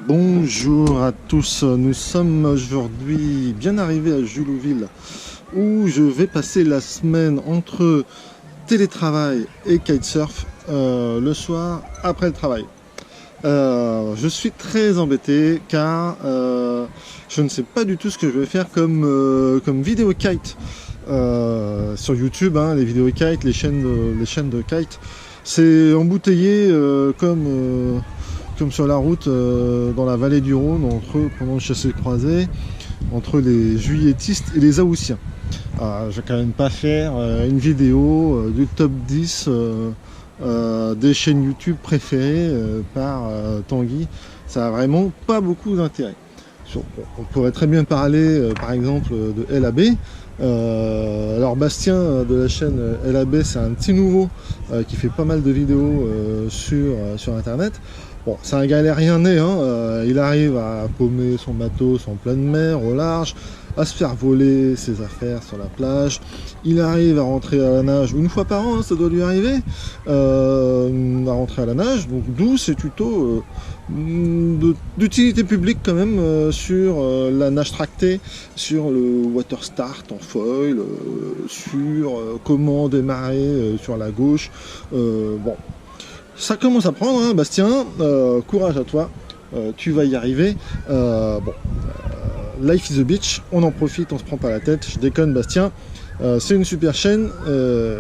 Bonjour à tous, nous sommes aujourd'hui bien arrivés à Julouville où je vais passer la semaine entre télétravail et kitesurf le soir après le travail. Je suis très embêté car je ne sais pas du tout ce que je vais faire comme vidéo kite sur YouTube, hein, les vidéos kite, les chaînes de kite. C'est embouteillé comme sur la route dans la vallée du Rhône, pendant le chassé-croisé, entre les juilletistes et les haussiens. Je vais quand même pas faire une vidéo du top 10 des chaînes YouTube préférées par Tanguy. Ça a vraiment pas beaucoup d'intérêt. On pourrait très bien parler par exemple de LAB. Alors Bastien de la chaîne LAB, c'est un petit nouveau qui fait pas mal de vidéos sur internet. Bon, c'est un galérien né, hein. Il arrive à paumer son matos en pleine mer, au large, à se faire voler ses affaires sur la plage. Il arrive à rentrer à la nage une fois par an, hein, ça doit lui arriver, à rentrer à la nage. Donc d'où ces tutos d'utilité publique quand même sur la nage tractée, sur le water start en foil, sur comment démarrer sur la gauche. Bon. Ça commence à prendre, hein, Bastien, courage à toi, tu vas y arriver. Life is a beach, on en profite, on se prend pas la tête, je déconne Bastien, c'est une super chaîne,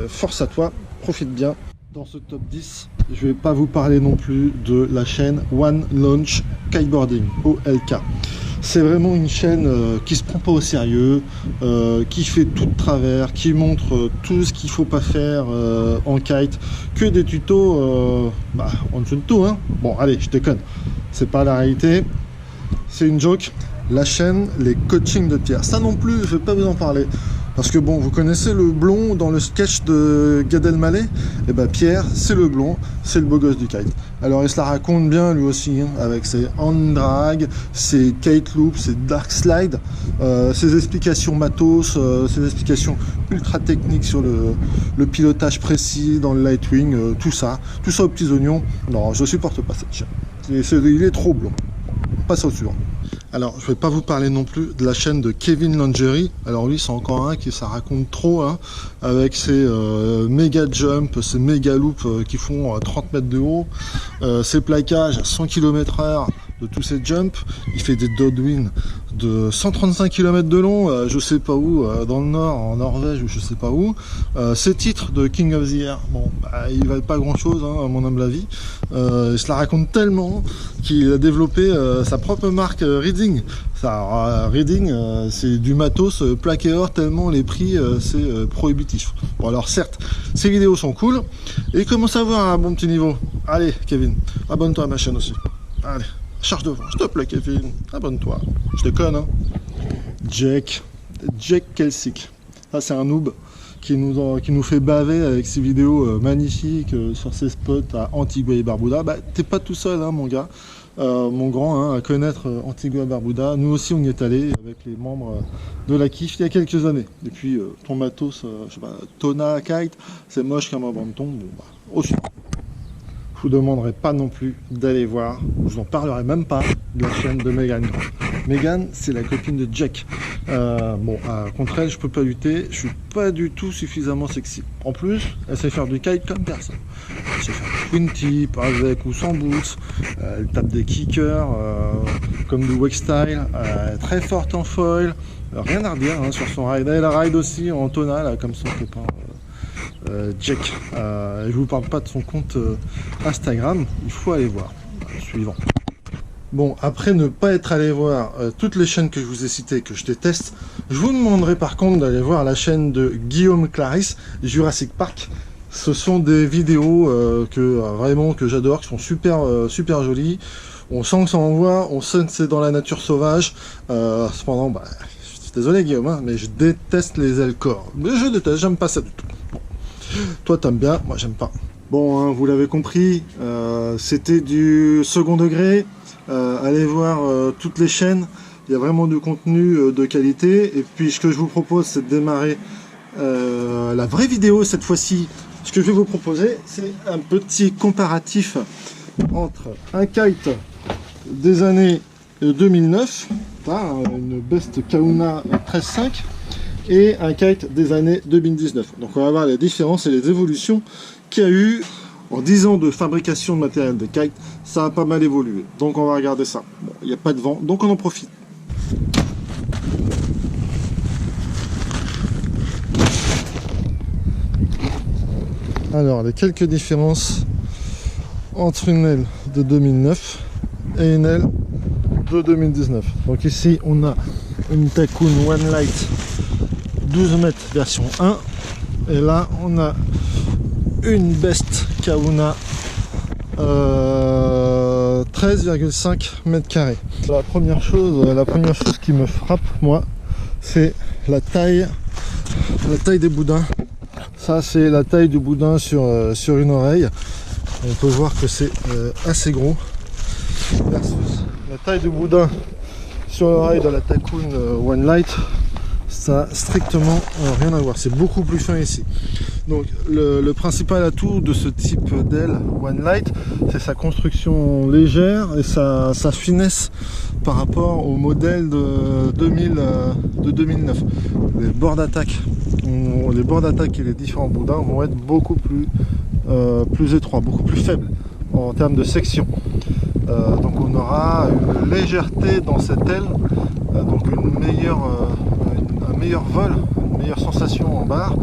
force à toi, profite bien. Dans ce top 10, je vais pas vous parler non plus de la chaîne One Launch Kiteboarding, OLK. C'est vraiment une chaîne qui se prend pas au sérieux, qui fait tout de travers, qui montre tout ce qu'il faut pas faire en kite, que des tutos en dessous de tout, hein. Bon allez, je déconne, c'est pas la réalité, c'est une joke. La chaîne, les coachings de Pierre, ça non plus, je vais pas vous en parler. Parce que bon, vous connaissez le blond dans le sketch de Gad Elmaleh? Et ben Pierre, c'est le blond, c'est le beau gosse du kite. Alors il se la raconte bien lui aussi, hein, avec ses hand drag, ses kite loops, ses dark slide, ses explications matos, ses explications ultra techniques sur le pilotage précis dans le lightwing, tout ça aux petits oignons. Non, je supporte pas cette chaîne. Il est trop blond. Passe au suivant. Alors, je vais pas vous parler non plus de la chaîne de Kevin Lingerie. Alors lui, c'est encore un qui ça raconte trop, hein, avec ses méga jumps, ses méga loops qui font 30 mètres de haut, ses plaquages à 100 km/h de tous ces jumps. Il fait des downwind de 135 km de long, je sais pas où, dans le nord, en Norvège ou je sais pas où. Ses titres de King of the Air, bon, ils valent pas grand chose, hein, à mon humble avis. Il se la raconte tellement qu'il a développé sa propre marque Reading. Reading, c'est du matos plaqué or, tellement les prix c'est prohibitif. Bon alors certes, ces vidéos sont cool et il commence à avoir un bon petit niveau. Allez Kevin, abonne-toi à ma chaîne aussi. Allez. Charge devant, s'il te plaît Kevin, abonne-toi. Je déconne, hein. Jack Kelsick. Ça c'est un noob qui nous fait baver avec ses vidéos magnifiques sur ses spots à Antigua et Barbuda. Bah t'es pas tout seul, hein, mon gars, mon grand, hein, à connaître Antigua et Barbuda. Nous aussi on y est allé avec les membres de la KIF il y a quelques années. Et puis ton matos, je sais pas, Tona Kite, c'est moche comme un bandeton. Bon bah aussi. Je vous demanderai pas non plus d'aller voir, je vous en parlerai même pas de la chaîne de Megan. Megan, c'est la copine de Jack. Contre elle, je peux pas lutter, je suis pas du tout suffisamment sexy. En plus, elle sait faire du kite comme personne. Elle sait faire du twin tip, avec ou sans boots, elle tape des kickers, comme du wake style, très forte en foil, rien à redire hein, sur son ride. Elle ride aussi en tonal, comme son copain. Jack, je vous parle pas de son compte Instagram, il faut aller voir. Suivant. Bon, après ne pas être allé voir toutes les chaînes que je vous ai citées, que je déteste, je vous demanderai par contre d'aller voir la chaîne de Guillaume Clarisse, Jurassic Park. Ce sont des vidéos que j'adore, qui sont super jolies. On sent que ça envoie, on sent que c'est dans la nature sauvage. Cependant, je suis désolé Guillaume, hein, mais je déteste les Elcor. Mais je déteste, j'aime pas ça du tout. Bon. Toi t'aimes bien, moi j'aime pas. Bon, hein, vous l'avez compris, c'était du second degré. Allez voir toutes les chaînes, il y a vraiment du contenu de qualité. Et puis ce que je vous propose, c'est de démarrer la vraie vidéo cette fois-ci. Ce que je vais vous proposer, c'est un petit comparatif entre un kite des années 2009, une Best Kahuna 13.5 et un kite des années 2019. Donc on va voir les différences et les évolutions qu'il y a eu en 10 ans de fabrication de matériel de kite. Ça a pas mal évolué, donc on va regarder ça. Bon, il n'y a pas de vent, donc on en profite. Alors, les quelques différences entre une aile de 2009 et une aile de 2019. Donc ici, on a une Takun One Light 12 mètres version 1. Et là, on a une Best Kahuna 13,5 mètres carrés. La première chose qui me frappe, moi, c'est la taille des boudins. Ça, c'est la taille du boudin sur une oreille. On peut voir que c'est assez gros versus la taille du boudin sur l'oreille de la Takun One Light. Ça n'a strictement rien à voir. C'est beaucoup plus fin ici. Donc le principal atout de ce type d'aile One Light, c'est sa construction légère et sa finesse par rapport au modèle de 2009. Les bords d'attaque et les différents boudins vont être beaucoup plus étroits, beaucoup plus faibles en termes de section. Donc on aura une légèreté dans cette aile, donc un meilleur vol, une meilleure sensation en barre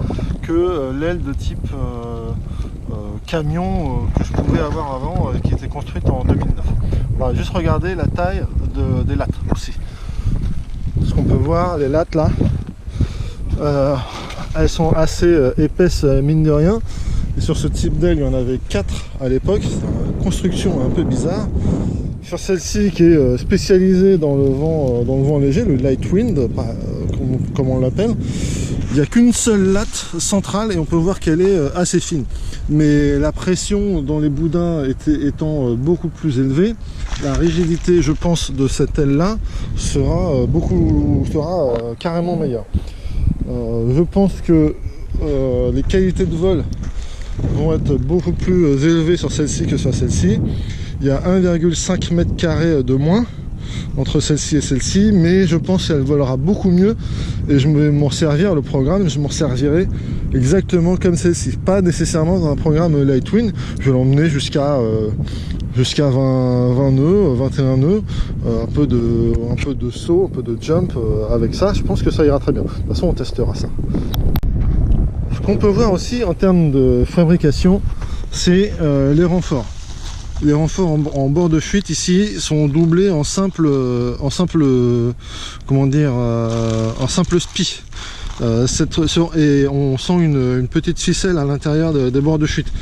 que l'aile de type camion que je pouvais avoir avant, qui était construite en 2009. On va juste regarder la taille des lattes aussi. Ce qu'on peut voir, les lattes là, elles sont assez épaisses mine de rien. Et sur ce type d'aile, il y en avait 4 à l'époque. C'est une construction un peu bizarre. Sur celle-ci qui est spécialisée dans le vent léger, le light wind, comme on l'appelle, il n'y a qu'une seule latte centrale et on peut voir qu'elle est assez fine. Mais la pression dans les boudins étant beaucoup plus élevée, la rigidité, je pense, de cette aile-là sera carrément meilleure. Je pense que les qualités de vol vont être beaucoup plus élevées sur celle-ci que sur celle-ci. Il y a 1,5 mètre carré de moins entre celle-ci et celle-ci, mais je pense qu'elle volera beaucoup mieux et je vais m'en servir, le programme, je m'en servirai exactement comme celle-ci. Pas nécessairement dans un programme Lightwind, je vais l'emmener jusqu'à 20 nœuds, 21 nœuds, un peu de saut, un peu de jump avec ça. Je pense que ça ira très bien. De toute façon, on testera ça. Ce qu'on peut voir aussi en termes de fabrication, c'est les renforts. Les renforts en bord de fuite ici sont doublés en simple spi. Et on sent une petite ficelle à l'intérieur des bords de fuite.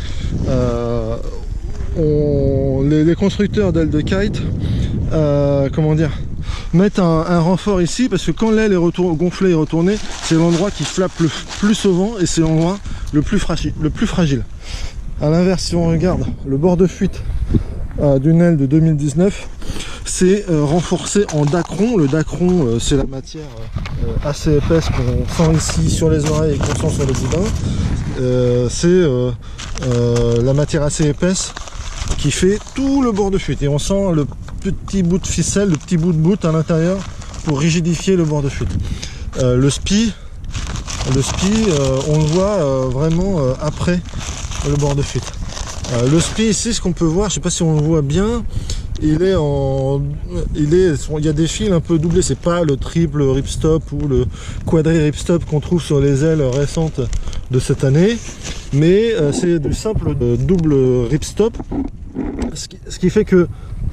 Les constructeurs d'ailes de kite, mettent un renfort ici parce que quand l'aile est gonflée et retournée, c'est l'endroit qui flappe le plus au vent et c'est l'endroit le plus fragile. A l'inverse, si on regarde le bord de fuite d'une aile de 2019, c'est renforcé en dacron. Le dacron, c'est la matière assez épaisse qu'on sent ici sur les oreilles et qu'on sent sur les boudins. C'est la matière assez épaisse qui fait tout le bord de fuite. Et on sent le petit bout de ficelle, le petit bout de bout à l'intérieur pour rigidifier le bord de fuite. Le spi, on le voit vraiment après le bord de fuite. Le spi ici, ce qu'on peut voir, je sais pas si on le voit bien, il y a des fils un peu doublés, c'est pas le triple ripstop ou le quadri ripstop qu'on trouve sur les ailes récentes de cette année, mais c'est du simple double ripstop, ce qui fait que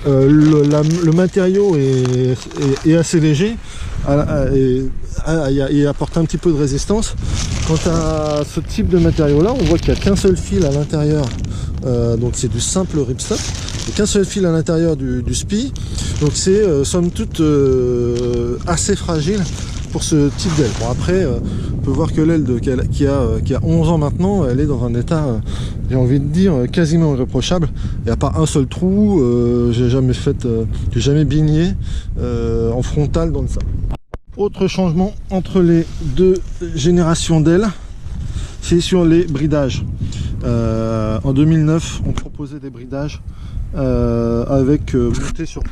le matériau est assez léger et apporte un petit peu de résistance. Quant à ce type de matériau là, on voit qu'il n'y a qu'un seul fil à l'intérieur, donc c'est du simple ripstop, et qu'un seul fil à l'intérieur du spi, donc c'est somme toute assez fragile pour ce type d'aile. Bon, après on peut voir que l'aile qui a 11 ans maintenant, elle est dans un état, j'ai envie de dire, quasiment irréprochable. Il n'y a pas un seul trou, j'ai jamais baigné en frontal dans le sable. Autre changement entre les deux générations d'ailes, c'est sur les bridages. En 2009, on proposait des bridages avec montée sur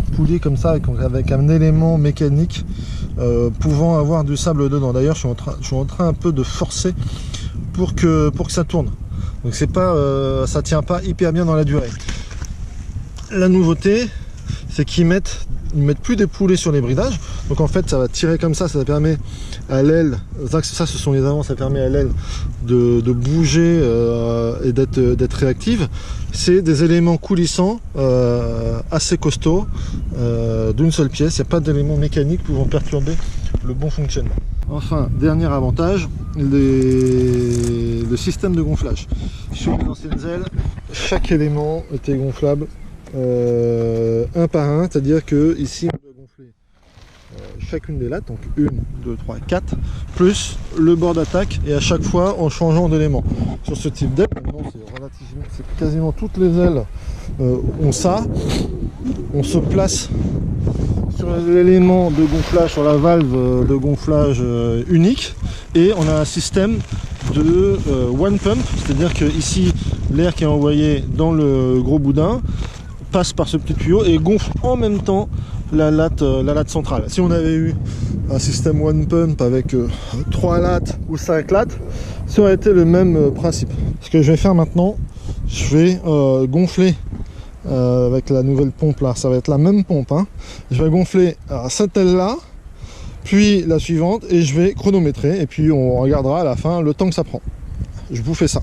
poulie comme ça, avec un élément mécanique pouvant avoir du sable dedans. D'ailleurs, je suis en train un peu de forcer pour que ça tourne. Donc c'est pas, ça tient pas hyper bien dans la durée. La nouveauté, c'est qu'ils mettent plus des poulets sur les bridages. Donc en fait, ça va tirer comme ça permet à l'aile, ça ce sont les avant, ça permet à l'aile de bouger et d'être réactive. C'est des éléments coulissants assez costauds d'une seule pièce. Il n'y a pas d'éléments mécaniques pouvant perturber le bon fonctionnement. Enfin, dernier avantage, le système de gonflage. Sur les anciennes ailes, chaque élément était gonflable un par un, c'est-à-dire que ici on doit gonfler chacune des lattes, donc 1, 2, 3, 4, plus le bord d'attaque, et à chaque fois en changeant d'élément. Sur ce type d'aile, maintenant c'est quasiment toutes les ailes ont ça. On se place sur l'élément de gonflage, sur la valve de gonflage unique, et on a un système de one pump, c'est-à-dire que ici l'air qui est envoyé dans le gros boudin passe par ce petit tuyau et gonfle en même temps la latte centrale. Si on avait eu un système one pump avec 3 lattes ou 5 lattes, ça aurait été le même principe. Ce que je vais faire maintenant, je vais gonfler avec la nouvelle pompe là, ça va être la même pompe, hein. Je vais gonfler cette aile là, puis la suivante, et je vais chronométrer, et puis on regardera à la fin le temps que ça prend. Je vous fais ça.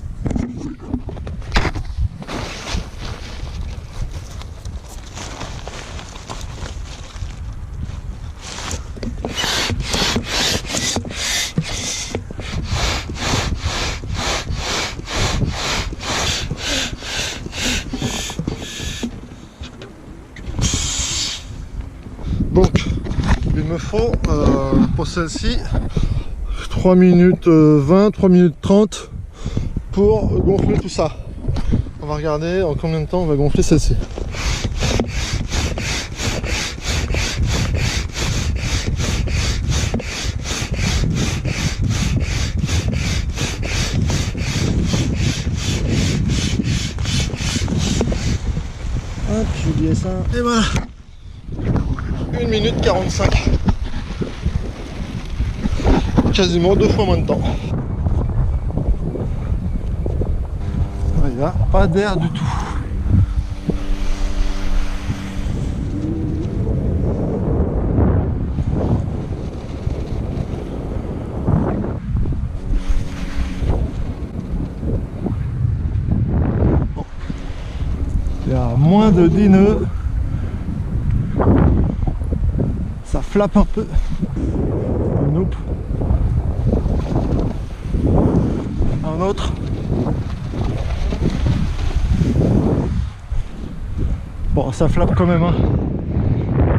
Donc, il me faut pour celle-ci 3 minutes 20, 3 minutes 30 pour gonfler tout ça. On va regarder en combien de temps on va gonfler celle-ci. Hop, j'ai oublié ça. Et voilà. 1 minute 45. Quasiment 2 fois moins de temps. Il n'y a pas d'air du tout. Bon. Il y a moins de 10 nœuds. Ça flappe un peu. Nope. Un autre. Bon, ça flappe quand même, hein.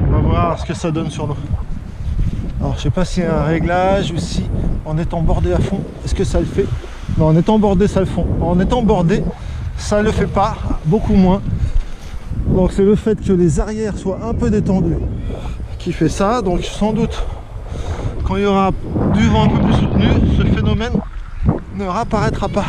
On va voir ce que ça donne sur nous. Alors, je sais pas s'il y a un réglage ou si en étant bordé à fond, est-ce que ça le fait? Non, en étant bordé, ça le fait. En étant bordé, ça le fait pas, beaucoup moins. Donc, c'est le fait que les arrières soient un peu détendus qui fait ça. Donc, sans doute, quand il y aura du vent un peu plus soutenu, ce phénomène ne réapparaîtra pas.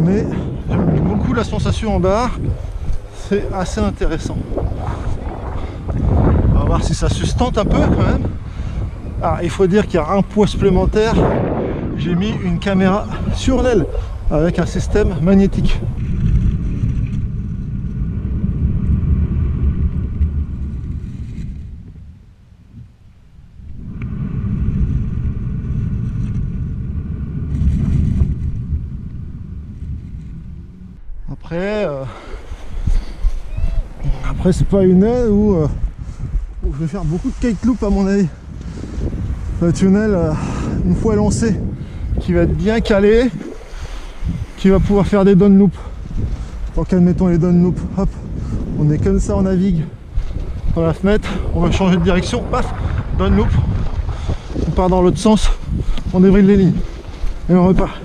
Mais j'aime beaucoup la sensation en barre, c'est assez intéressant. On va voir si ça sustente un peu quand même. Ah, il faut dire qu'il y a un poids supplémentaire. J'ai mis une caméra sur l'aile avec un système magnétique. Après c'est pas une aile où je vais faire beaucoup de kite loop à mon avis. Le tunnel, une fois lancé, qui va être bien calé, qui va pouvoir faire des down loop. Donc admettons les down loop, hop, on est comme ça, on navigue dans la fenêtre, on va changer de direction, paf, down loop, on part dans l'autre sens, on débride les lignes et on repart.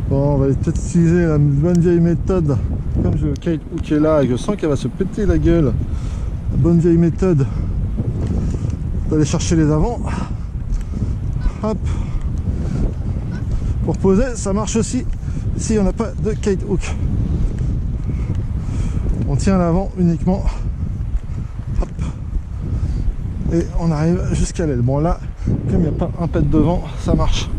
Bon, on va peut-être utiliser la bonne vieille méthode. Comme je kite hook est là et que je sens qu'elle va se péter la gueule La bonne vieille méthode d'aller chercher les avants. Hop. Pour poser, ça marche aussi si on n'a pas de kite hook. On tient l'avant uniquement. Hop. Et on arrive jusqu'à l'aile. Bon là, comme il n'y a pas un pet devant, ça marche.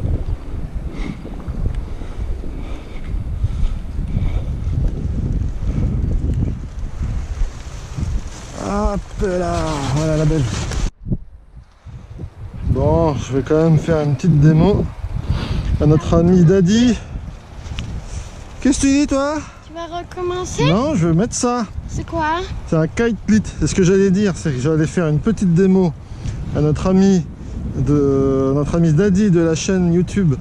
Hop là, voilà la belle. Bon, je vais quand même faire une petite démo à notre ami Daddy. Qu'est-ce que tu dis toi? Tu vas recommencer? Non, je vais mettre ça. C'est quoi? C'est un kite lit. C'est ce que j'allais dire, c'est que j'allais faire une petite démo à notre ami Daddy de la chaîne YouTube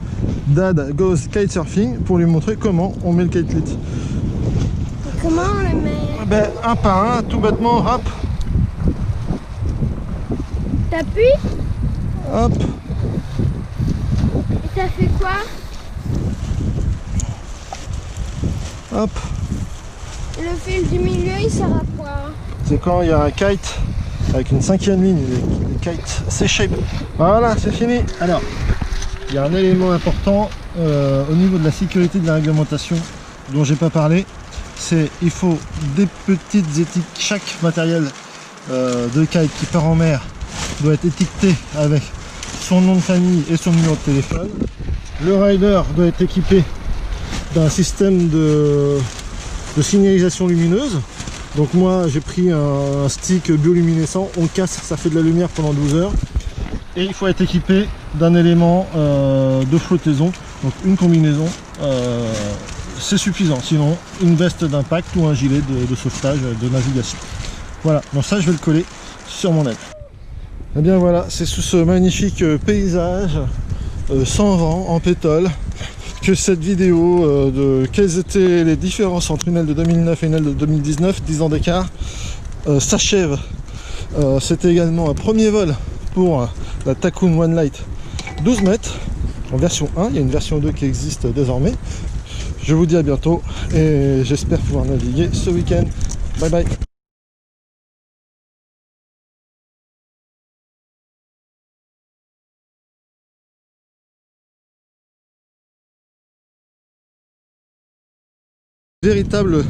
Dad Goes Kitesurfing pour lui montrer comment on met le kite lit. Et comment on le met? Ben, un par un, tout bêtement, hop. T'appuies? Hop. Et t'as fait quoi? Hop. Et le fil du milieu, il sert à quoi? C'est quand il y a un kite avec une 5e ligne, les kites C-shape. Voilà, c'est fini. Alors, il y a un élément important au niveau de la sécurité de la réglementation dont j'ai pas parlé. C'est il faut des petites étiquettes. Chaque matériel de kite qui part en mer doit être étiqueté avec son nom de famille et son numéro de téléphone. Le rider doit être équipé d'un système de signalisation lumineuse. Donc moi j'ai pris un stick bioluminescent, on casse, ça fait de la lumière pendant 12 heures. Et il faut être équipé d'un élément de flottaison, donc une combinaison, c'est suffisant. Sinon une veste d'impact ou un gilet de sauvetage, de navigation. Voilà, donc ça je vais le coller sur mon aile. Et bien voilà, c'est sous ce magnifique paysage sans vent, en pétole, que cette vidéo de quelles étaient les différences entre une aile de 2009 et une aile de 2019, 10 ans d'écart, s'achève. C'était également un premier vol pour la Takoon One Light 12 mètres en version 1. Il y a une version 2 qui existe désormais. Je vous dis à bientôt et j'espère pouvoir naviguer ce week-end. Bye bye. Véritable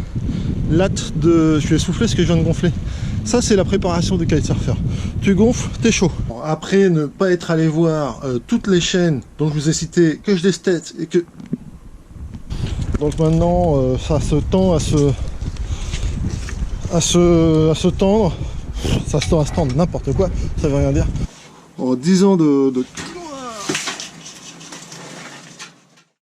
latte de... Je vais souffler ce que je viens de gonfler. Ça c'est la préparation de kitesurfer. Tu gonfles, t'es chaud. Après ne pas être allé voir toutes les chaînes dont je vous ai cité, que je déteste et que... Donc maintenant ça se tend à se tendre. Ça se tend à se tendre, n'importe quoi, ça veut rien dire. En 10 ans de